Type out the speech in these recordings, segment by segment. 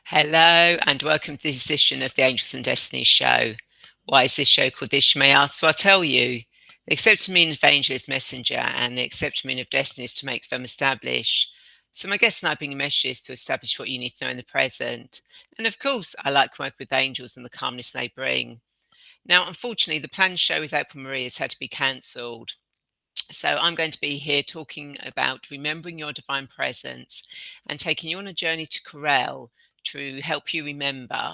Hello and welcome to this edition of the Angels and Destiny show. Why is this show called this, you may ask? So I'll tell you. The accepted meaning of angel is messenger, and the accepted meaning of destiny is to make, firm, establish. So my guest and I bring you messages to establish what you need to know in the present. And of course, I like working with angels and the calmness they bring. Now, unfortunately, the planned show with Oprah Marie has had to be cancelled. So I'm going to be here talking about remembering your divine presence and taking you on a journey to Correl to help you remember.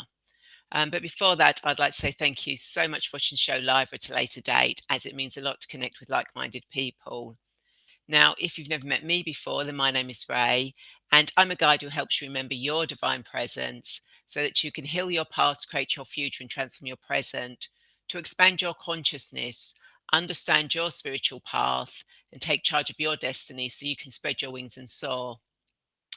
But before that, I'd like to say thank you so much for watching the show live at a later date, as it means a lot to connect with like-minded people. Now, if you've never met me before, then my name is Rae, and I'm a guide who helps you remember your divine presence so that you can heal your past, create your future, and transform your present to expand your consciousness, understand your spiritual path, and take charge of your destiny so you can spread your wings and soar.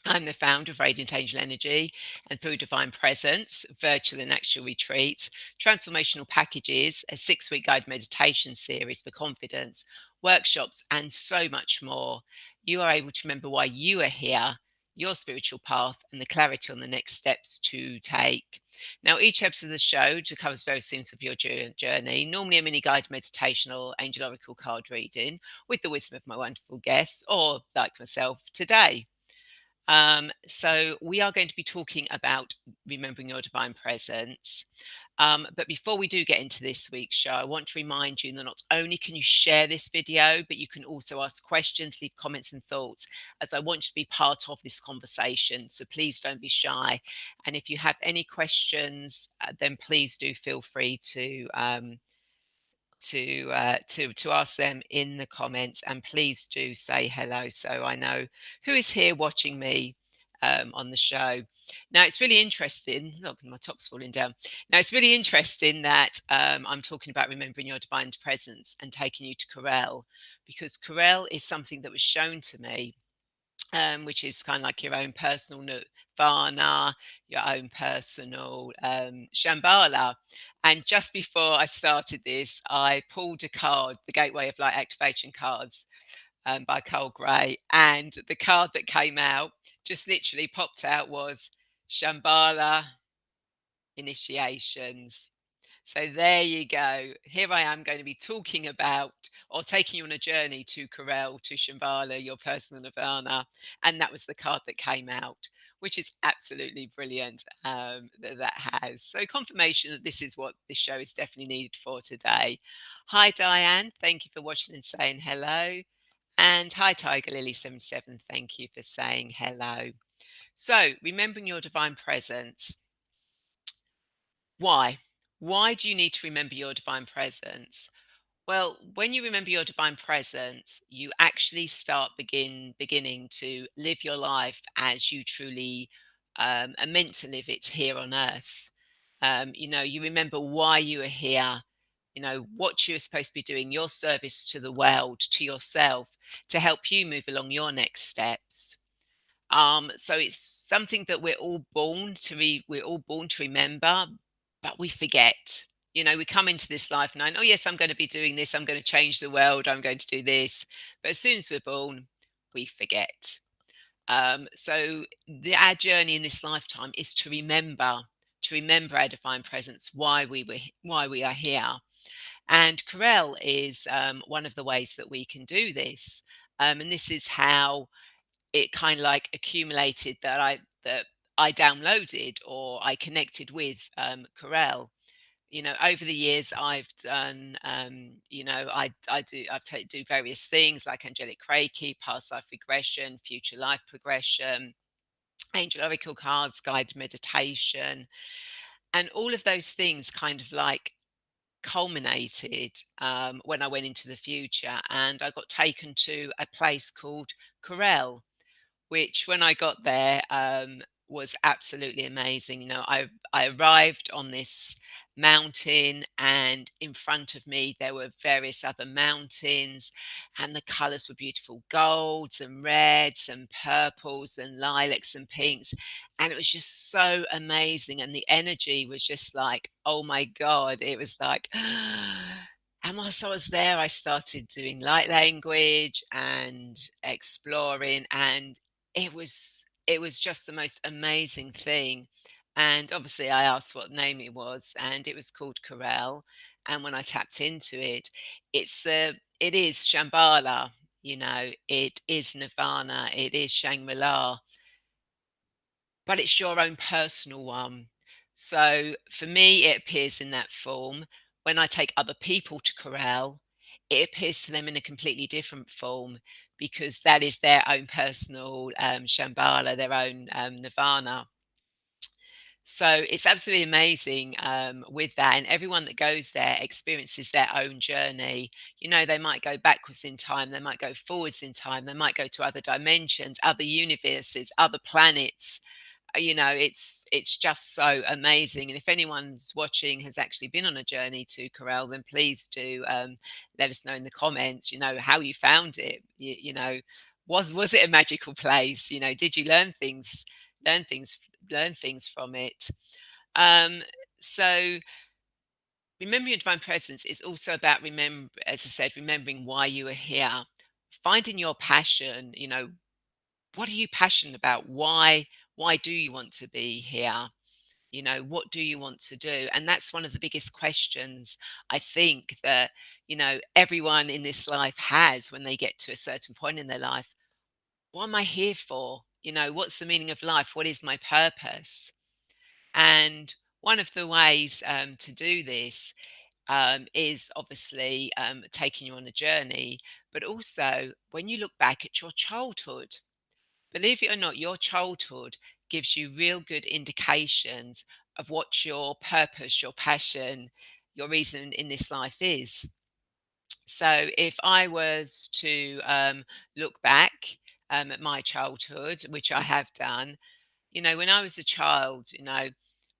I'm the founder of Radiant Angel Energy, and through Divine Presence, virtual and actual retreats, transformational packages, a 6-week guided meditation series for confidence, workshops, and so much more, you are able to remember why you are here, your spiritual path, and the clarity on the next steps to take. Now, each episode of the show covers various themes of your journey, normally a mini guided meditation or angel oracle card reading with the wisdom of my wonderful guests, or like myself today. So we are going to be talking about remembering your divine presence. But before we do get into this week's show, I want to remind you that not only can you share this video, but you can also ask questions, leave comments and thoughts, as I want you to be part of this conversation. So please don't be shy. And if you have any questions, then please do feel free to ask them in the comments, and please do say hello so I know who is here watching me on the show. Now it's really interesting. Look, my top's falling down. Now it's really interesting that I'm talking about remembering your divine presence and taking you to Correl, because Correl is something that was shown to me, which is kind of like your own personal nirvana, your own personal Shambhala. And just before I started this, I pulled a card, the Gateway of Light Activation cards by Carl Gray. And the card that came out, just literally popped out, was Shambhala initiations. So there you go. Here I am going to be talking about, or taking you on a journey to Corel, to Shambhala, your personal nirvana. And that was the card that came out, which is absolutely brilliant, that has. So confirmation that this is what this show is definitely needed for today. Hi, Diane. Thank you for watching and saying hello. And hi, Tiger Lily 77. Thank you for saying hello. So remembering your divine presence. Why? Why do you need to remember your divine presence? Well, when you remember your divine presence, you actually start beginning to live your life as you truly are meant to live it here on earth. You remember why you are here, what you're supposed to be doing, your service to the world, to yourself, to help you move along your next steps. So it's something that we're all born to remember, but we forget. We come into this life knowing, oh yes, I'm going to be doing this, I'm going to change the world, I'm going to do this. But as soon as we're born, we forget. Our journey in this lifetime is to remember our divine presence, why we are here. And Corel is one of the ways that we can do this. And this is how it kind of like accumulated that I downloaded or I connected with Corel. Over the years I've done, do various things like angelic Reiki, past life regression, future life progression, angel oracle cards, guided meditation, and all of those things kind of like culminated when I went into the future, and I got taken to a place called Corel, which when I got there was absolutely amazing. I arrived on this mountain, and in front of me there were various other mountains, and the colors were beautiful golds and reds and purples and lilacs and pinks. And it was just so amazing. And the energy was just like, oh my God, it was like, and whilst I was there, I started doing light language and exploring, and it was just the most amazing thing. And obviously, I asked what name it was, and it was called Corel. And when I tapped into it, it is Shambhala. It is Nirvana. It is Shangri La, but it's your own personal one. So for me, it appears in that form. When I take other people to Corel, it appears to them in a completely different form because that is their own personal Shambhala, their own Nirvana. So it's absolutely amazing with that. And everyone that goes there experiences their own journey. They might go backwards in time, they might go forwards in time, they might go to other dimensions, other universes, other planets. It's just so amazing. And if anyone's watching has actually been on a journey to Corel, then please do let us know in the comments, how you found it. Was it a magical place? Did you learn things, learn things from it? Um, so remembering your divine presence is also about as I said, remembering why you are here, finding your passion. What are you passionate about? Why do you want to be here? What do you want to do? And that's one of the biggest questions I think that everyone in this life has when they get to a certain point in their life. What am I here for? What's the meaning of life? What is my purpose? And one of the ways to do this is obviously taking you on a journey, but also when you look back at your childhood. Believe it or not, your childhood gives you real good indications of what your purpose, your passion, your reason in this life is. So, if I was to look back at my childhood, which I have done, when I was a child,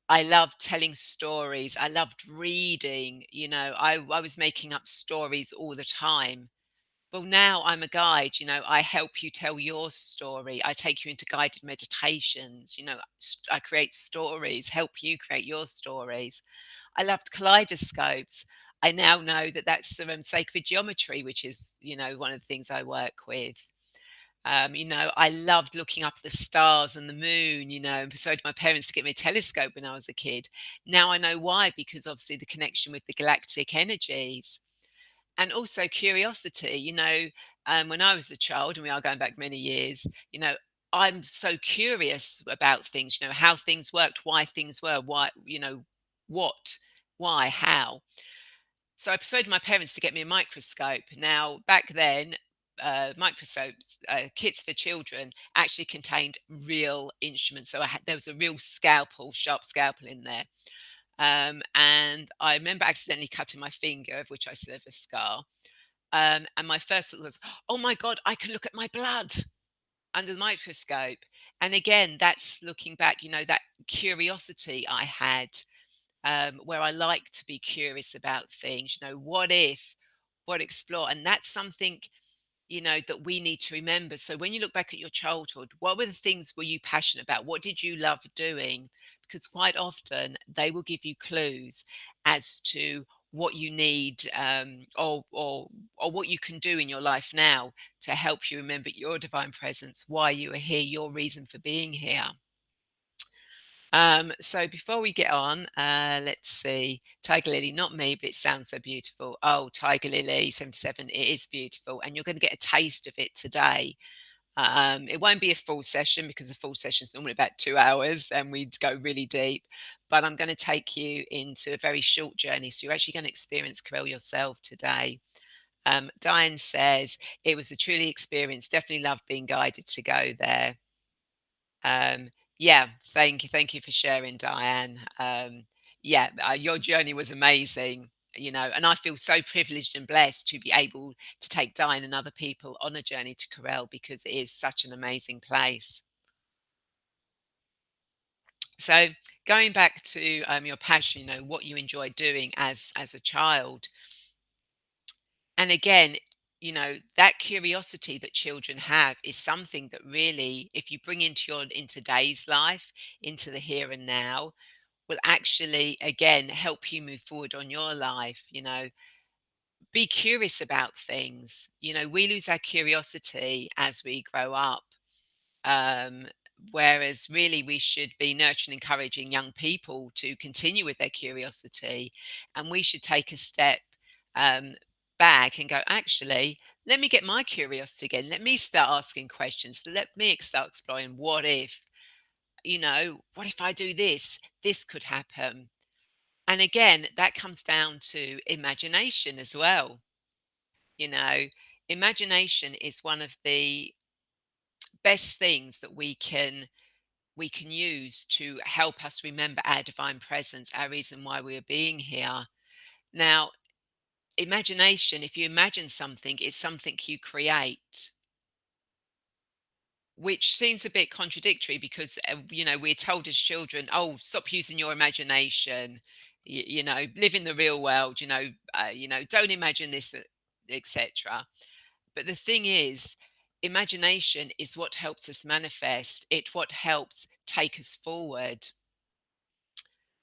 I loved telling stories. I loved reading. I was making up stories all the time. Well, now I'm a guide, I help you tell your story. I take you into guided meditations, I create stories, help you create your stories. I loved kaleidoscopes. I now know that that's sacred geometry, which is, one of the things I work with. I loved looking up at the stars and the moon, and persuaded my parents to get me a telescope when I was a kid. Now I know why, because obviously the connection with the galactic energies and also curiosity. When I was a child, and we are going back many years, I'm so curious about things, how things worked, why things were, what, why, how. So I persuaded my parents to get me a microscope. Now, back then, microscopes, kits for children, actually contained real instruments. So there was a real scalpel, sharp scalpel in there. And I remember accidentally cutting my finger, of which I still have a scar. And my first thought was, oh my God, I can look at my blood under the microscope. And again, that's looking back, that curiosity I had, where I like to be curious about things, what if, what explore. And that's something, that we need to remember. So when you look back at your childhood, what were the things were you passionate about? What did you love doing? Because quite often they will give you clues as to what you need, or what you can do in your life now to help you remember your divine presence, why you are here, your reason for being here. So before we get on, let's see. Tiger Lily, not me, but it sounds so beautiful. Oh, Tiger Lily 77, it is beautiful. And you're going to get a taste of it today. It won't be a full session because a full session is normally about 2 hours and we'd go really deep. But I'm going to take you into a very short journey. So you're actually going to experience Corel yourself today. Diane says, it was a truly experience. Definitely loved being guided to go there. Um, yeah, thank you. Thank you for sharing, Diane. Yeah, your journey was amazing, and I feel so privileged and blessed to be able to take Diane and other people on a journey to Corel because it is such an amazing place. So going back to your passion, what you enjoy doing as a child, and again, that curiosity that children have is something that really, if you bring in today's life, into the here and now, will actually again help you move forward on your life. Be curious about things. We lose our curiosity as we grow up. um Whereas really we should be nurturing, encouraging young people to continue with their curiosity, and we should take a step um, back and go, actually, let me get my curiosity again. Let me start asking questions. Let me start exploring. What if, what if I do this? This could happen. And again, that comes down to imagination as well. You know, imagination is one of the best things that we can use to help us remember our divine presence, our reason why we are being here. Now, imagination, if you imagine something, it's something you create, which seems a bit contradictory because, we're told as children, oh, stop using your imagination, live in the real world, don't imagine this, etc. But the thing is, imagination is what helps us manifest. It what helps take us forward.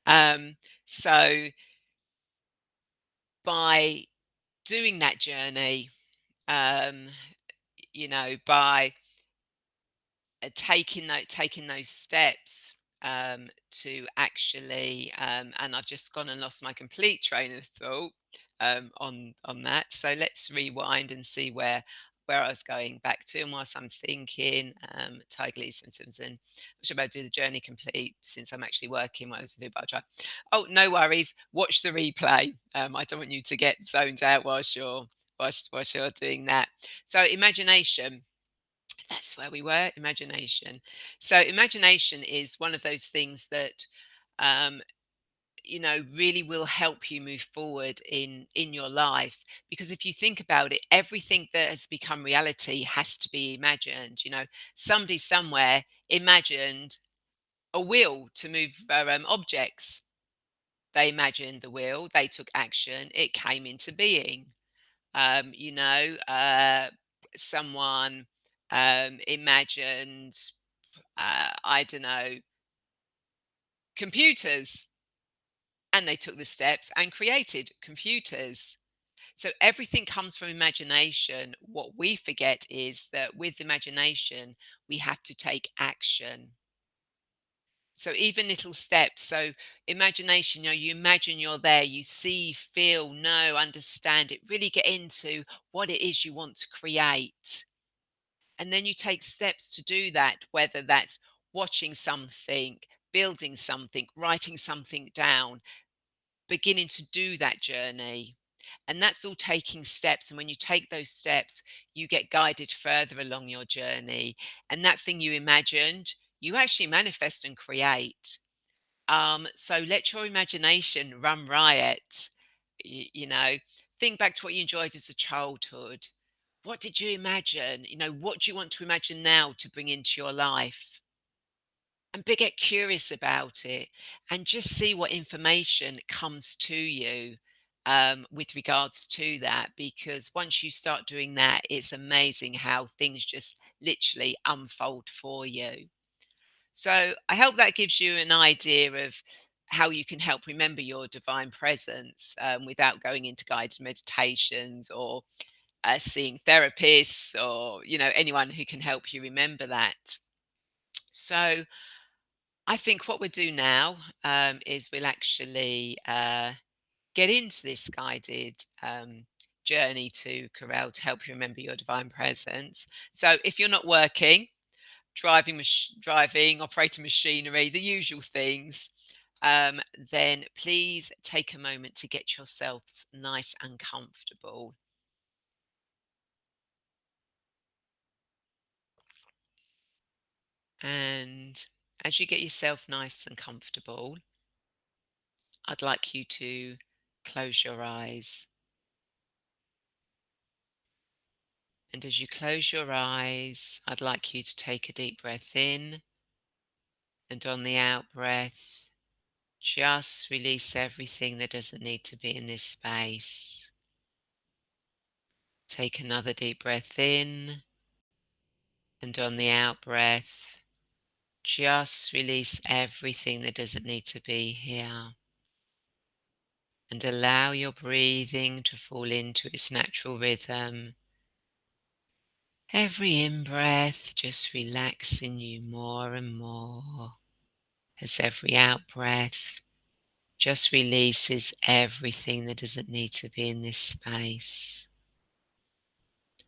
Um, so by doing that journey, um, by taking those steps to actually, and I've just gone and lost my complete train of thought on that. So let's rewind and see where I was going back to. And whilst I'm thinking, Tiger Lee Simpson, I should about do the journey complete since I'm actually working. What I was to do, but I'll try. Oh, no worries. Watch the replay. I don't want you to get zoned out whilst you're doing that. So imagination, that's where we were, imagination. So imagination is one of those things that um, really will help you move forward in your life, because if you think about it, everything that has become reality has to be imagined. Somebody somewhere imagined a wheel to move objects. They imagined the wheel, they took action, it came into being. um, you know, uh, Someone imagined, I don't know, computers, and they took the steps and created computers. So everything comes from imagination. What we forget is that with imagination, we have to take action. So even little steps. So imagination, you imagine you're there, you see, feel, know, understand it, really get into what it is you want to create. And then you take steps to do that, whether that's watching something, building something, writing something down, beginning to do that journey. And that's all taking steps. And when you take those steps, you get guided further along your journey. And that thing you imagined, you actually manifest and create. So let your imagination run riot. You know, think back to what you enjoyed as a childhood. What did you imagine? What do you want to imagine now to bring into your life? And get curious about it, and just see what information comes to you with regards to that. Because once you start doing that, it's amazing how things just literally unfold for you. So I hope that gives you an idea of how you can help remember your divine presence without going into guided meditations or seeing therapists, or anyone who can help you remember that. So I think what we'll do now is we'll actually get into this guided journey to Corel to help you remember your divine presence. So if you're not working, driving, operating machinery, the usual things, um, then please take a moment to get yourselves nice and comfortable. And as you get yourself nice and comfortable, I'd like you to close your eyes. And as you close your eyes, I'd like you to take a deep breath in, and on the out breath, just release everything that doesn't need to be in this space. Take another deep breath in, and on the out breath, just release everything that doesn't need to be here. And allow your breathing to fall into its natural rhythm. Every in-breath just relaxing you more and more, as every out-breath just releases everything that doesn't need to be in this space.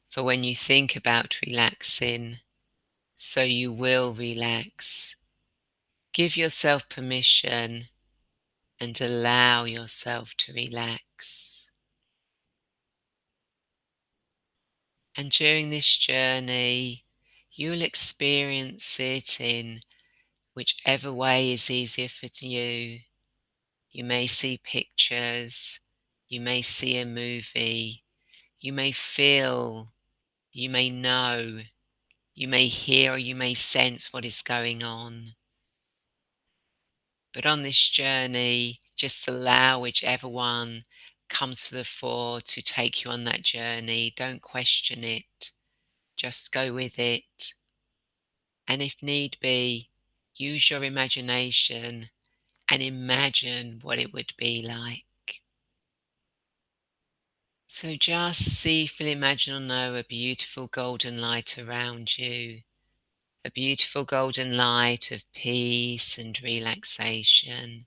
For when you think about relaxing, so you will relax. Give yourself permission and allow yourself to relax. And during this journey, you'll experience it in whichever way is easier for you. You may see pictures, you may see a movie, you may feel, you may know, you may hear, or you may sense what is going on. But on this journey, just allow whichever one comes to the fore to take you on that journey. Don't question it. Just go with it. And if need be, use your imagination and imagine what it would be like. So just see, feel, imagine or know a beautiful golden light around you. A beautiful golden light of peace and relaxation.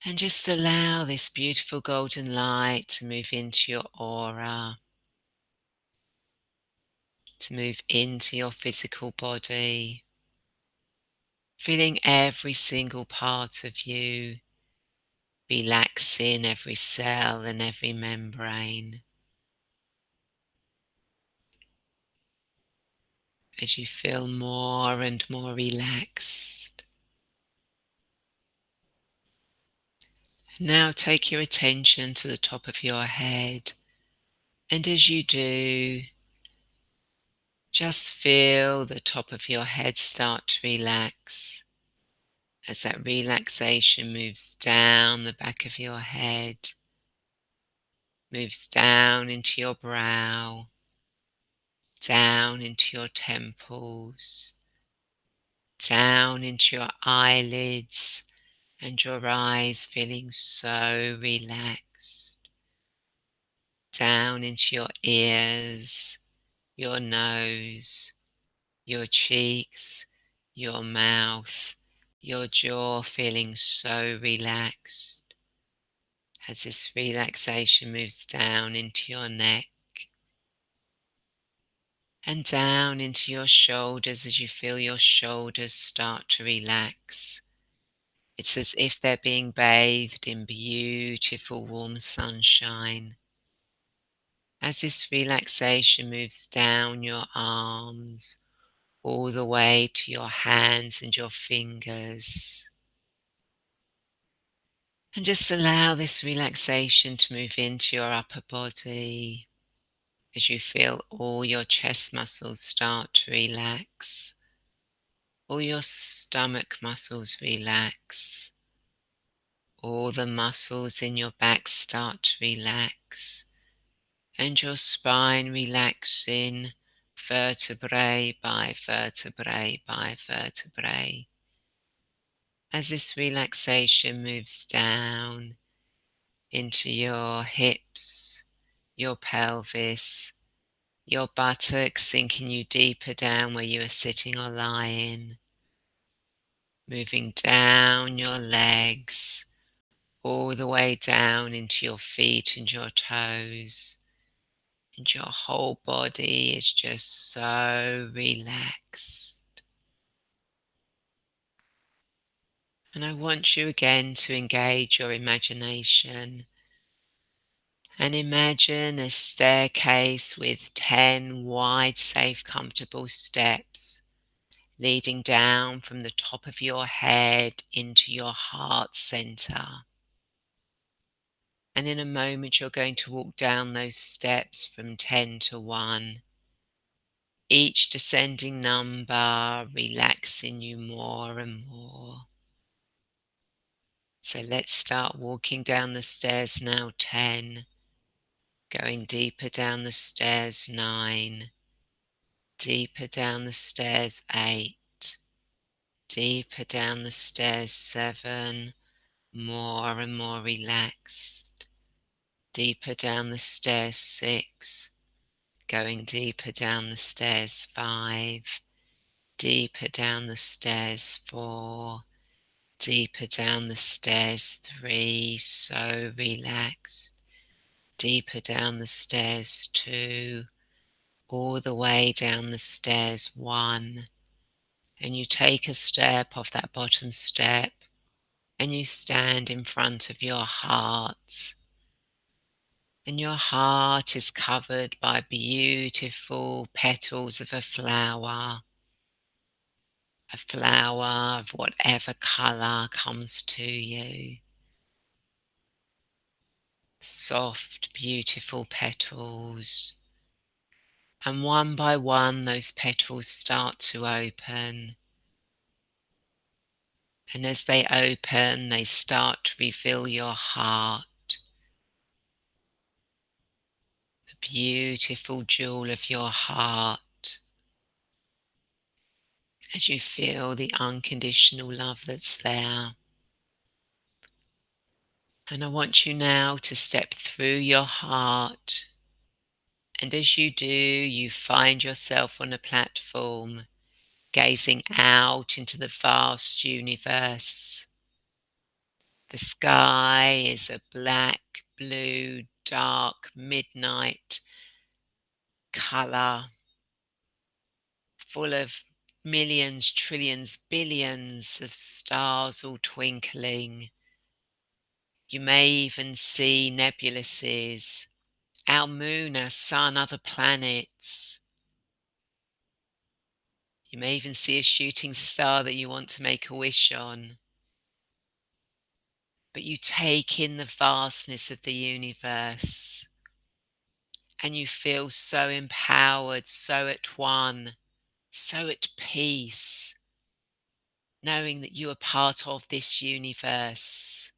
And just allow this beautiful golden light to move into your aura, to move into your physical body, feeling every single part of you relaxing, every cell and every membrane, as you feel more and more relaxed. Now take your attention to the top of your head, and as you do, just feel the top of your head start to relax. As that relaxation moves down the back of your head, moves down into your brow, down into your temples, down into your eyelids and your eyes, feeling so relaxed, down into your ears, your nose, your cheeks, your mouth, your jaw, feeling so relaxed. As this relaxation moves down into your neck and down into your shoulders, as you feel your shoulders start to relax. It's as if they're being bathed in beautiful warm sunshine. As this relaxation moves down your arms, all the way to your hands and your fingers. And just allow this relaxation to move into your upper body as you feel all your chest muscles start to relax, all your stomach muscles relax, all the muscles in your back start to relax, and your spine relaxing vertebrae by vertebrae by vertebrae. As this relaxation moves down into your hips, your pelvis, your buttocks, sinking you deeper down where you are sitting or lying, moving down your legs, all the way down into your feet and your toes, and your whole body is just so relaxed. And I want you again to engage your imagination and imagine a staircase with 10 wide, safe, comfortable steps leading down from the top of your head into your heart center. And in a moment, you're going to walk down those steps from 10 to 1, each descending number relaxing you more and more. So let's start walking down the stairs now. 10, going deeper down the stairs. 9, deeper down the stairs. 8, deeper down the stairs. 7, more and more relaxed. Deeper down the stairs. 6, going deeper down the stairs. 5. Deeper down the stairs. 4. Deeper down the stairs. 3. So relaxed. Deeper down the stairs. 2. All the way down the stairs. 1. And you take a step off that bottom step and you stand in front of your heart. And your heart is covered by beautiful petals of a flower of whatever colour comes to you. Soft, beautiful petals. And one by one, those petals start to open. And as they open, they start to reveal your heart. The beautiful jewel of your heart. As you feel the unconditional love that's there. And I want you now to step through your heart. And as you do, you find yourself on a platform, gazing out into the vast universe. The sky is a black, blue, dark, midnight colour, full of millions, trillions, billions of stars all twinkling. You may even see nebuluses, our moon, our sun, other planets. You may even see a shooting star that you want to make a wish on. But you take in the vastness of the universe and you feel so empowered, so at one, so at peace, knowing that you are part of this universe.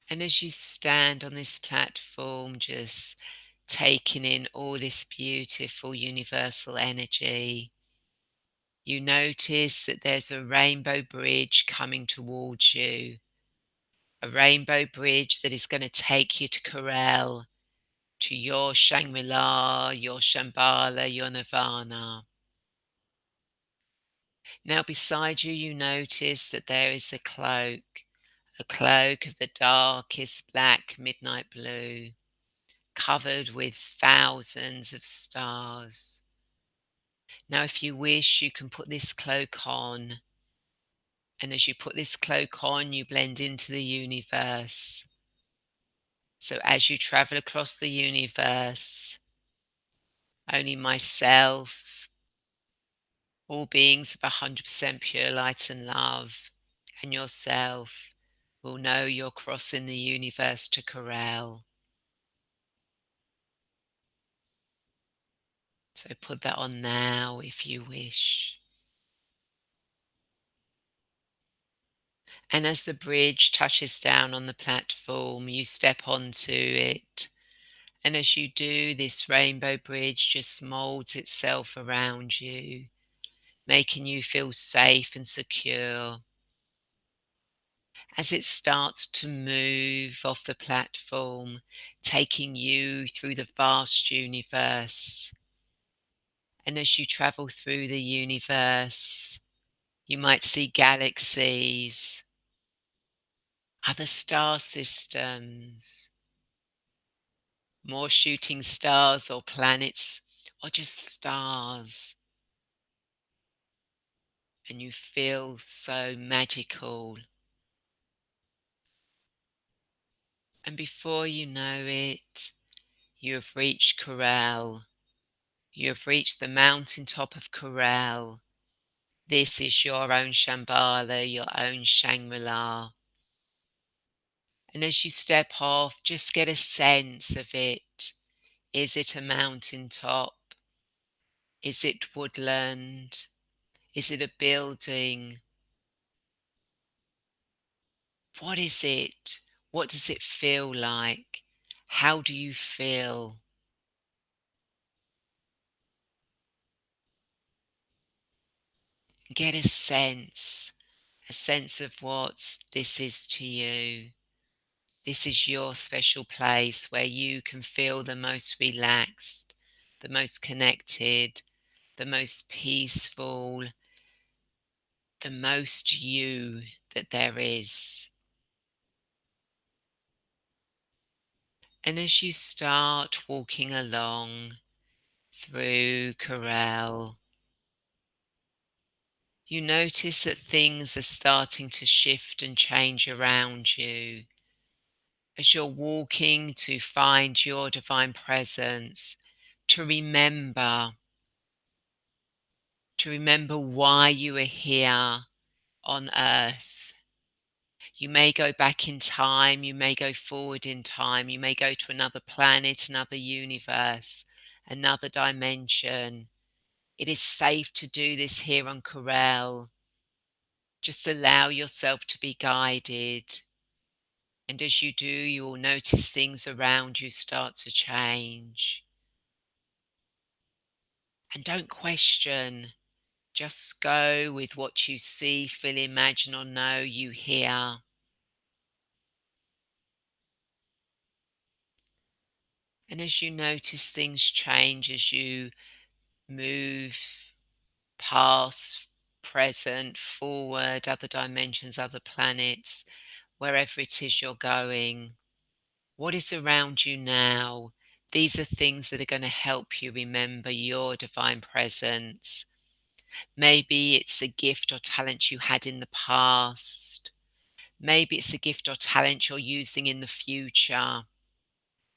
And as you stand on this platform, just taking in all this beautiful universal energy, you notice that there's a rainbow bridge coming towards you. A rainbow bridge that is going to take you to Correl, to your Shangri-La, your Shambhala, your Nirvana. Now beside you, you notice that there is a cloak of the darkest black midnight blue, covered with thousands of stars. Now, if you wish, you can put this cloak on. And as you put this cloak on, you blend into the universe. So as you travel across the universe, only myself, all beings of 100% pure light and love, and yourself will know you're crossing the universe to Correl. So put that on now if you wish. And as the bridge touches down on the platform, you step onto it. And as you do, this rainbow bridge just molds itself around you, making you feel safe and secure. As it starts to move off the platform, taking you through the vast universe. And as you travel through the universe, you might see galaxies, other star systems, more shooting stars or planets, or just stars. And you feel so magical. And before you know it, you have reached Correl. You have reached the mountaintop of Correl. This is your own Shambhala, your own Shangri-La. And as you step off, just get a sense of it. Is it a mountaintop? Is it woodland? Is it a building? What is it? What does it feel like? How do you feel? Get a sense of what this is to you. This is your special place where you can feel the most relaxed, the most connected, the most peaceful, the most you that there is. And as you start walking along through Corel, you notice that things are starting to shift and change around you. As you're walking to find your divine presence, to remember, why you are here on earth. You may go back in time, you may go forward in time, you may go to another planet, another universe, another dimension. It is safe to do this here on Corel. Just allow yourself to be guided. And as you do, you will notice things around you start to change. And don't question. Just go with what you see, feel, imagine, or know you hear. And as you notice things change, as you move past, present, forward, other dimensions, other planets, wherever it is you're going, what is around you now? These are things that are going to help you remember your divine presence. Maybe it's a gift or talent you had in the past. Maybe it's a gift or talent you're using in the future.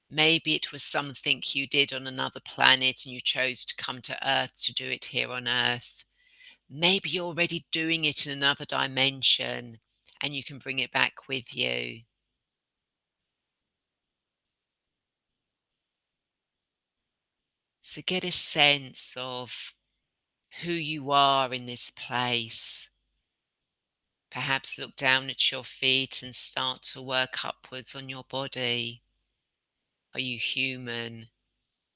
Maybe it was something you did on another planet and you chose to come to Earth to do it here on Earth. Maybe you're already doing it in another dimension and you can bring it back with you. So get a sense of who you are in this place. Perhaps look down at your feet and start to work upwards on your body. Are you human?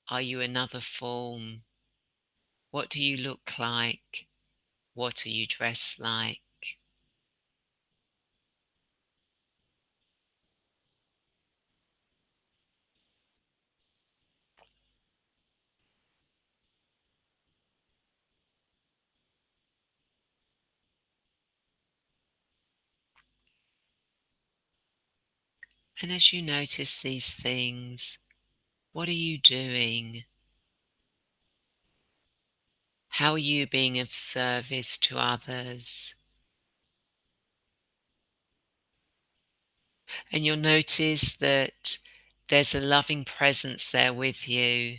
Are you another form? What do you look like? What are you dressed like? And as you notice these things, what are you doing? How are you being of service to others? And you'll notice that there's a loving presence there with you,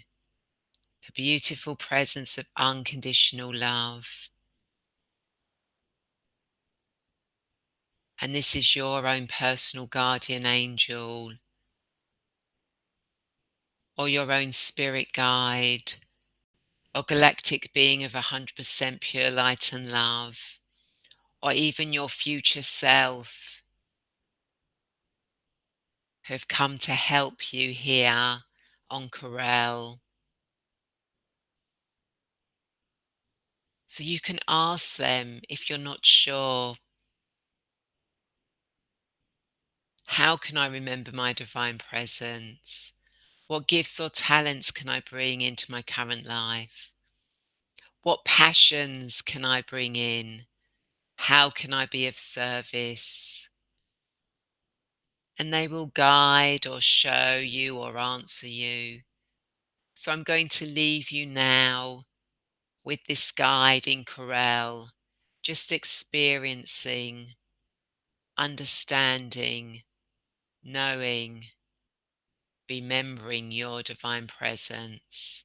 a beautiful presence of unconditional love. And this is your own personal guardian angel or your own spirit guide or galactic being of 100% pure light and love, or even your future self who have come to help you here on Corel. So you can ask them if you're not sure, how can I remember my divine presence? What gifts or talents can I bring into my current life? What passions can I bring in? How can I be of service? And they will guide or show you or answer you. So I'm going to leave you now with this guide in Corel, just experiencing, understanding, knowing, remembering your divine presence.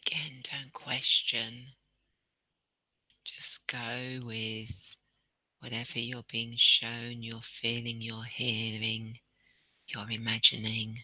Again, don't question. Just go with whatever you're being shown, you're feeling, you're hearing, you're imagining.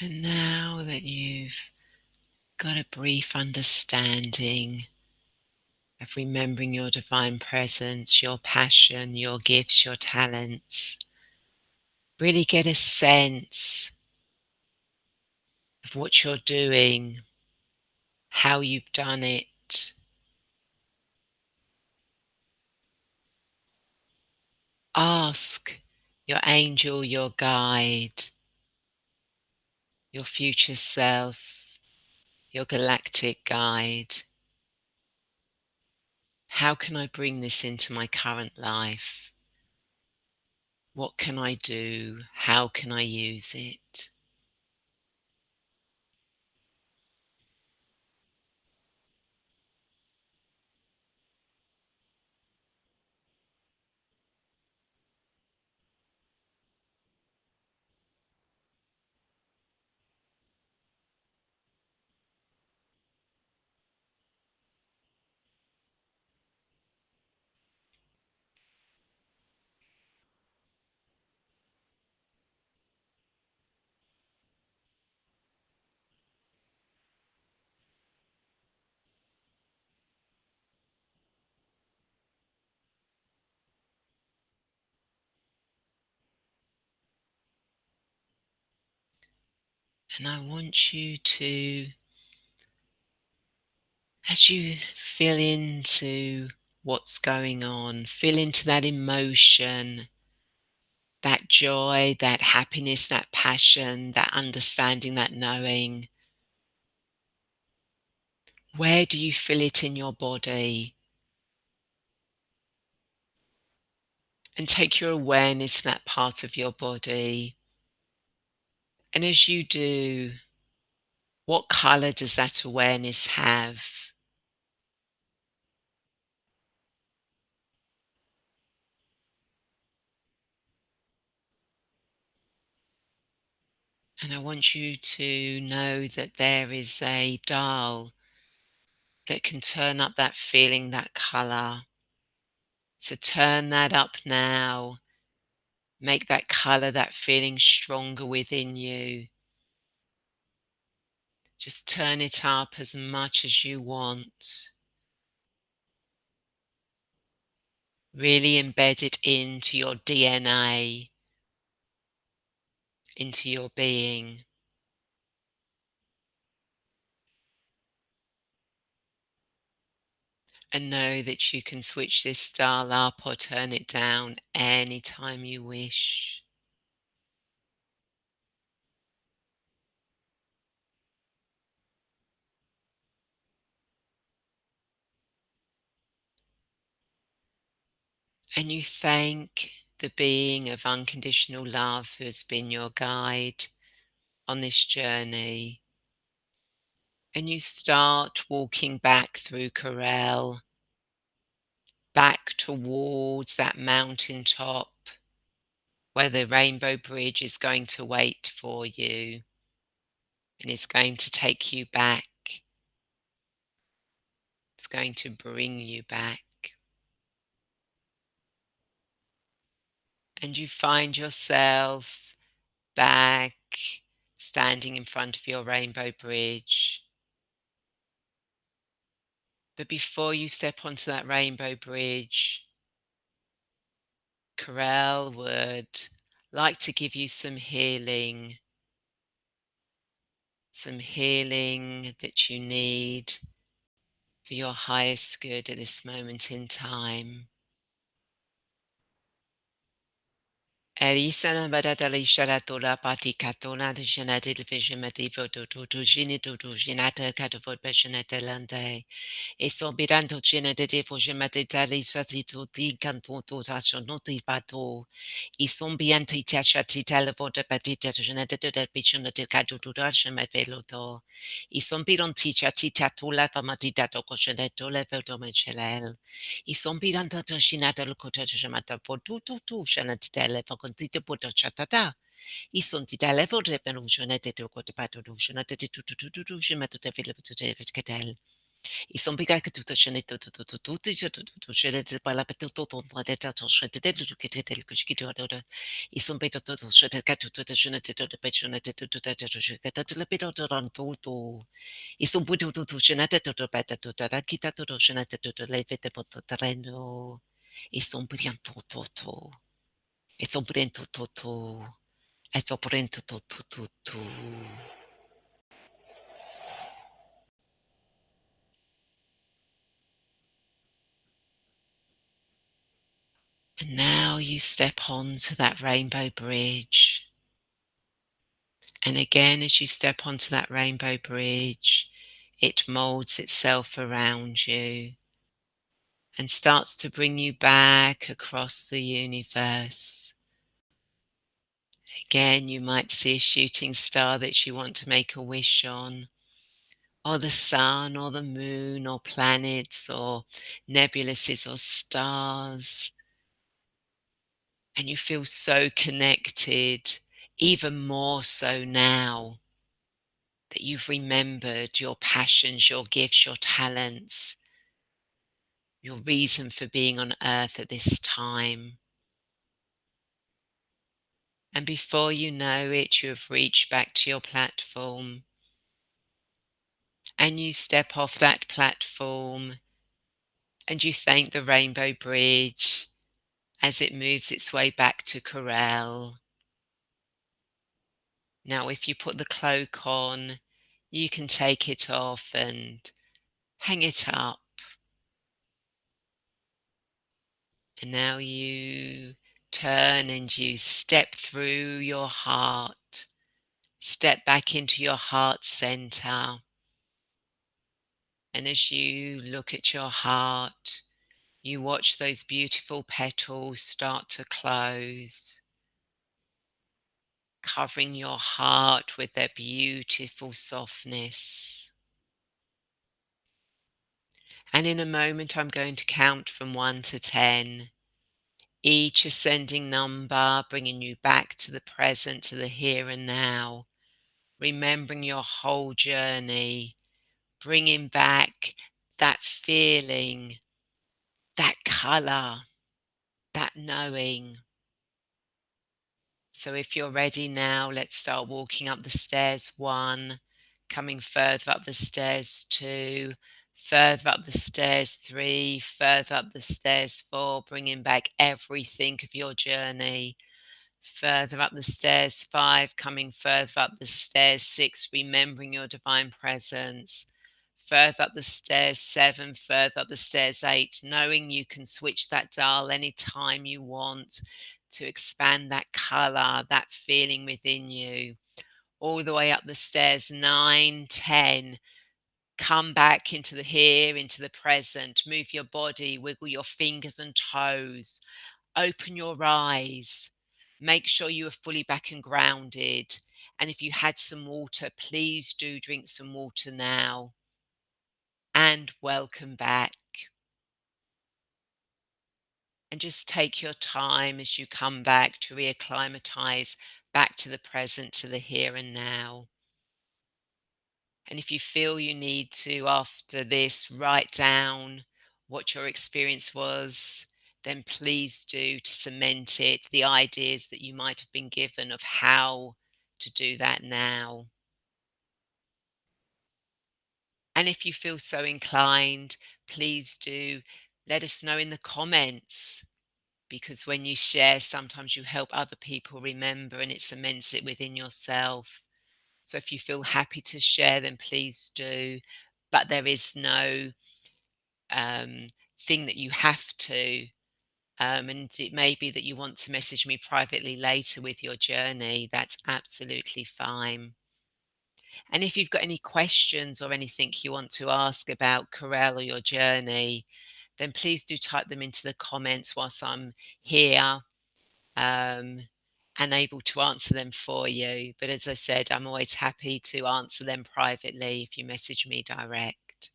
And now that you've got a brief understanding of remembering your divine presence, your passion, your gifts, your talents, really get a sense of what you're doing, how you've done it. Ask your angel, your guide, your future self, your galactic guide, how can I bring this into my current life? What can I do? How can I use it? And I want you to, as you feel into what's going on, feel into that emotion, that joy, that happiness, that passion, that understanding, that knowing. Where do you feel it in your body? And take your awareness to that part of your body. And as you do, what color does that awareness have? And I want you to know that there is a dial that can turn up that feeling, that color. So turn that up now. Make that color, that feeling stronger within you. Just turn it up as much as you want. Really embed it into your DNA, into your being. And know that you can switch this dial up or turn it down anytime you wish. And you thank the being of unconditional love who has been your guide on this journey. And you start walking back through Correl, back towards that mountain top, where the rainbow bridge is going to wait for you and it's going to take you back. It's going to bring you back. And you find yourself back standing in front of your rainbow bridge. But before you step onto that rainbow bridge, Correl would like to give you some healing that you need for your highest good at this moment in time. Erisana badatali sharatola pati katona de genetic vision medivo to genital to genata catavot passionate. E sorbirando cene de defogimate tali satito di canto tasonoti pato. I sombianti tachati televote patita genete de pichona de cato to dasham veloto. I sombiron ticha tita tula pamatita to cocheneto level mechelel. I sombiranta tashinata locota jamata for tu shanat tele for contita puta chatata. I son ti televo de penusionete to cotapato to shanate to shemato de villa. I son biga che tutto scene tutti tutto scene parla per tutto tonto detto scene detto che te il cuscito ora I son beto tutto scene che tutto scene tutto de peccione tutto detto che tutto le pedo tutto I son buto tutto scene tutto beta tutto la chita tutto scene tutto le vete potto terreno I son brianto tutto e son brianto tutto e son brianto tutto. And now you step onto that rainbow bridge. And again, as you step onto that rainbow bridge, it molds itself around you and starts to bring you back across the universe. Again, you might see a shooting star that you want to make a wish on, or the sun, or the moon, or planets, or nebuluses, or stars. And you feel so connected, even more so now that you've remembered your passions, your gifts, your talents, your reason for being on earth at this time. And before you know it, you have reached back to your platform and you step off that platform and you thank the Rainbow Bridge as it moves its way back to Correl. Now, if you put the cloak on, you can take it off and hang it up. And now you turn and you step through your heart, step back into your heart center. And as you look at your heart, you watch those beautiful petals start to close, covering your heart with their beautiful softness. And in a moment, I'm going to count from 1 to 10. Each ascending number bringing you back to the present, to the here and now, remembering your whole journey, bringing back that feeling, that color, that knowing. So if you're ready now, let's start walking up the stairs. 1, coming further up the stairs. 2, further up the stairs. 3, further up the stairs. 4, bringing back everything of your journey. Further up the stairs. 5, coming further up the stairs. 6, remembering your divine presence. Further up the stairs. 7, further up the stairs. 8, knowing you can switch that dial anytime you want to expand that color, that feeling within you. All the way up the stairs. 9, 10, come back into the here, into the present. Move your body, wiggle your fingers and toes. Open your eyes. Make sure you are fully back and grounded. And if you had some water, please do drink some water now. And welcome back. And just take your time as you come back to reacclimatize back to the present, to the here and now. And if you feel you need to, after this, write down what your experience was, then please do, to cement it, the ideas that you might have been given of how to do that now. And if you feel so inclined, please do let us know in the comments, because when you share, sometimes you help other people remember and it cements it within yourself. So if you feel happy to share, then please do. But there is no um, thing that you have to. And it may be that you want to message me privately later with your journey. That's absolutely fine. And if you've got any questions or anything you want to ask about Corel or your journey, then please do type them into the comments whilst I'm here, um, and able to answer them for you. But as I said, I'm always happy to answer them privately if you message me direct.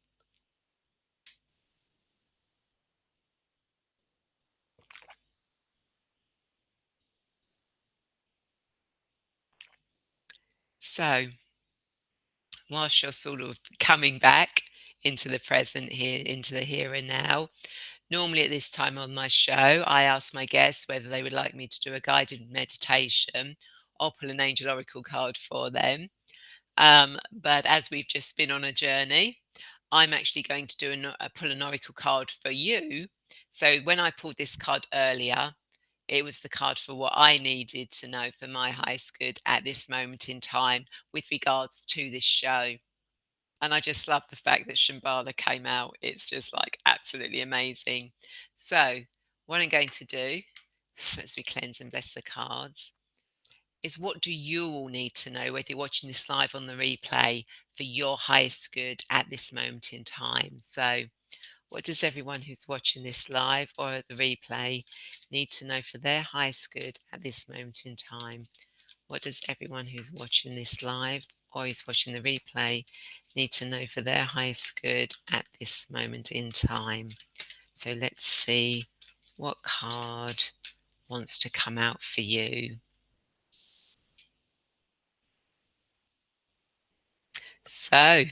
So, whilst you're sort of coming back into the present here, into the here and now, normally at this time on my show, I ask my guests whether they would like me to do a guided meditation or pull an angel oracle card for them. But as we've just been on a journey, I'm actually going to do a pull an oracle card for you. So when I pulled this card earlier, it was the card for what I needed to know for my highest good at this moment in time with regards to this show. And I just love the fact that Shambhala came out. It's just like absolutely amazing. So, what I'm going to do as we cleanse and bless the cards is, what do you all need to know, whether you're watching this live on the replay, for your highest good at this moment in time? So, what does everyone who's watching this live or at the replay need to know for their highest good at this moment in time? What does everyone who's watching this live or is watching the replay need to know for their highest good at this moment in time? So let's see what card wants to come out for you. So,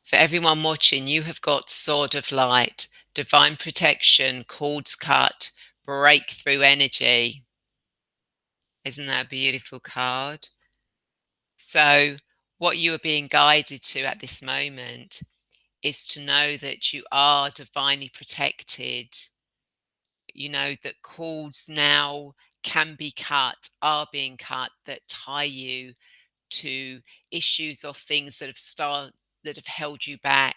for everyone watching, you have got Sword of Light, Divine Protection, Cords Cut, Breakthrough Energy. Isn't that a beautiful card? So, what you are being guided to at this moment is to know that you are divinely protected. You know that cords now can be cut, are being cut, that tie you to issues or things that have held you back.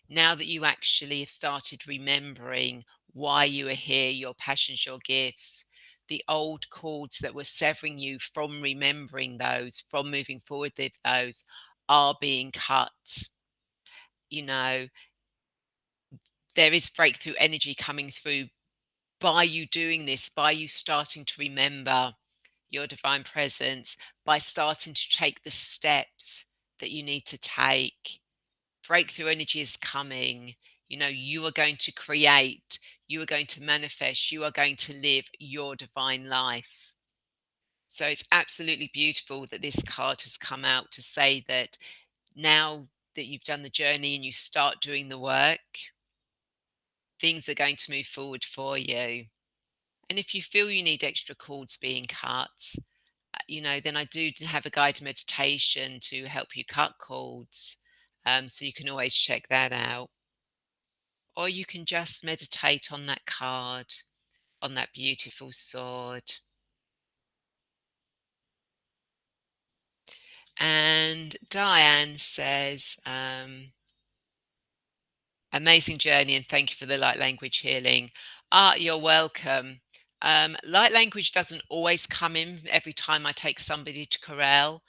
Now that you actually have started remembering why you are here, your passions, your gifts, the old cords that were severing you from remembering those, from moving forward with those, are being cut. You know, there is breakthrough energy coming through by you doing this, by you starting to remember your divine presence, by starting to take the steps that you need to take. Breakthrough energy is coming. You know, you are going to create, you are going to manifest, you are going to live your divine life. So it's absolutely beautiful that this card has come out to say that now that you've done the journey and you start doing the work, things are going to move forward for you. And if you feel you need extra cords being cut, then I do have a guided meditation to help you cut cords. So you can always check that out. Or you can just meditate on that card, on that beautiful sword. And Diane says, amazing journey and thank you for the light language healing. Ah, you're welcome. Light language doesn't always come in every time I take somebody to Corel.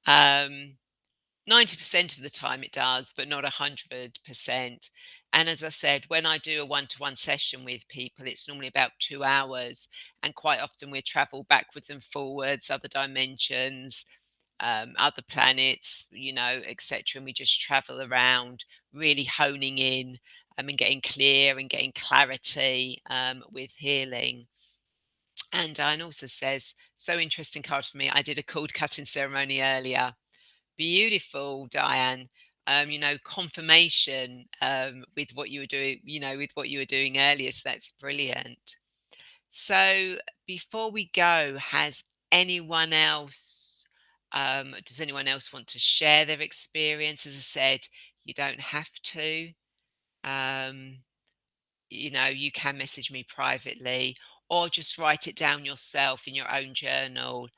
90% of the time it does, but not 100%. And as I said, when I do a one-to-one session with people, it's normally about 2 hours. And quite often we travel backwards and forwards, other dimensions, other planets, etc. And we just travel around, really honing in and getting clear and getting clarity with healing. And Diane also says, so interesting card for me. I did a cord cutting ceremony earlier. Beautiful, Diane. Confirmation with what you were doing, with what you were doing earlier. So that's brilliant. So before we go, does anyone else want to share their experience? As I said, you don't have to. Um, you can message me privately or just write it down yourself in your own journal,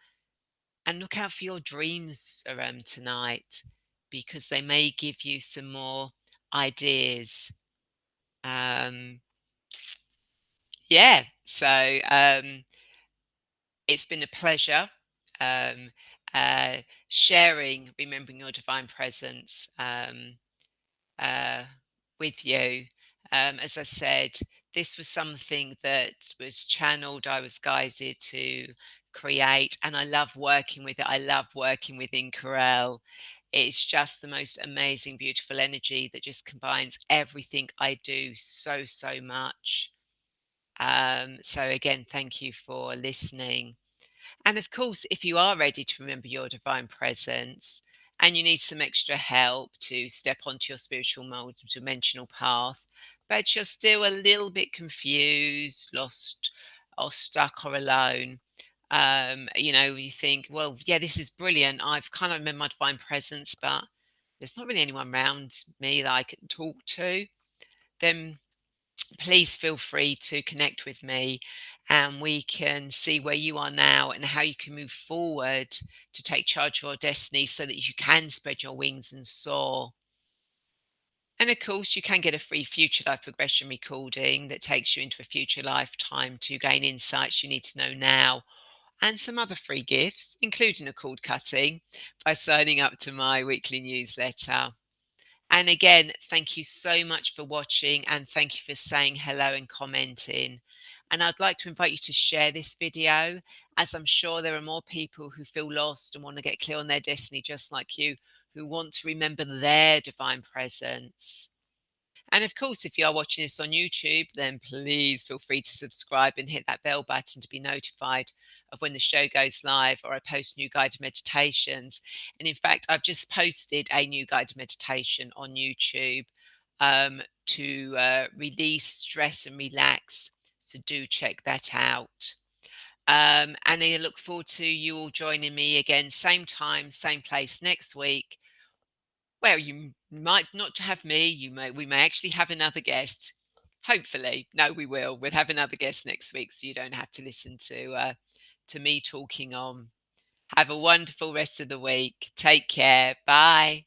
and look out for your dreams tonight, because they may give you some more ideas. Um, yeah, so it's been a pleasure um, uh, sharing, remembering your divine presence uh, with you. As I said, this was something that was channeled, I was guided to create, and I love working with it. I love working within Correl. It's just the most amazing, beautiful energy that just combines everything I do so, so much. So, again, thank you for listening. And of course, if you are ready to remember your divine presence and you need some extra help to step onto your spiritual multidimensional path, but you're still a little bit confused, lost, or stuck or alone, you think, well, yeah, this is brilliant. I've kind of remembered my divine presence, but there's not really anyone around me that I can talk to. Then please feel free to connect with me, and we can see where you are now and how you can move forward to take charge of your destiny so that you can spread your wings and soar. And of course, you can get a free future life progression recording that takes you into a future lifetime to gain insights you need to know now, and some other free gifts, including a cord cutting, by signing up to my weekly newsletter. And again, thank you so much for watching, and thank you for saying hello and commenting. And I'd like to invite you to share this video, as I'm sure there are more people who feel lost and want to get clear on their destiny, just like you, who want to remember their divine presence. And of course, if you are watching this on YouTube, then please feel free to subscribe and hit that bell button to be notified of when the show goes live or I post new guided meditations. And in fact, I've just posted a new guided meditation on YouTube to release stress and relax. So do check that out. And I look forward to you all joining me again, same time, same place next week. Well, you might not have me. We may actually have another guest. Hopefully, no, we will. We'll have another guest next week, so you don't have to listen to me talking on. Have a wonderful rest of the week. Take care. Bye.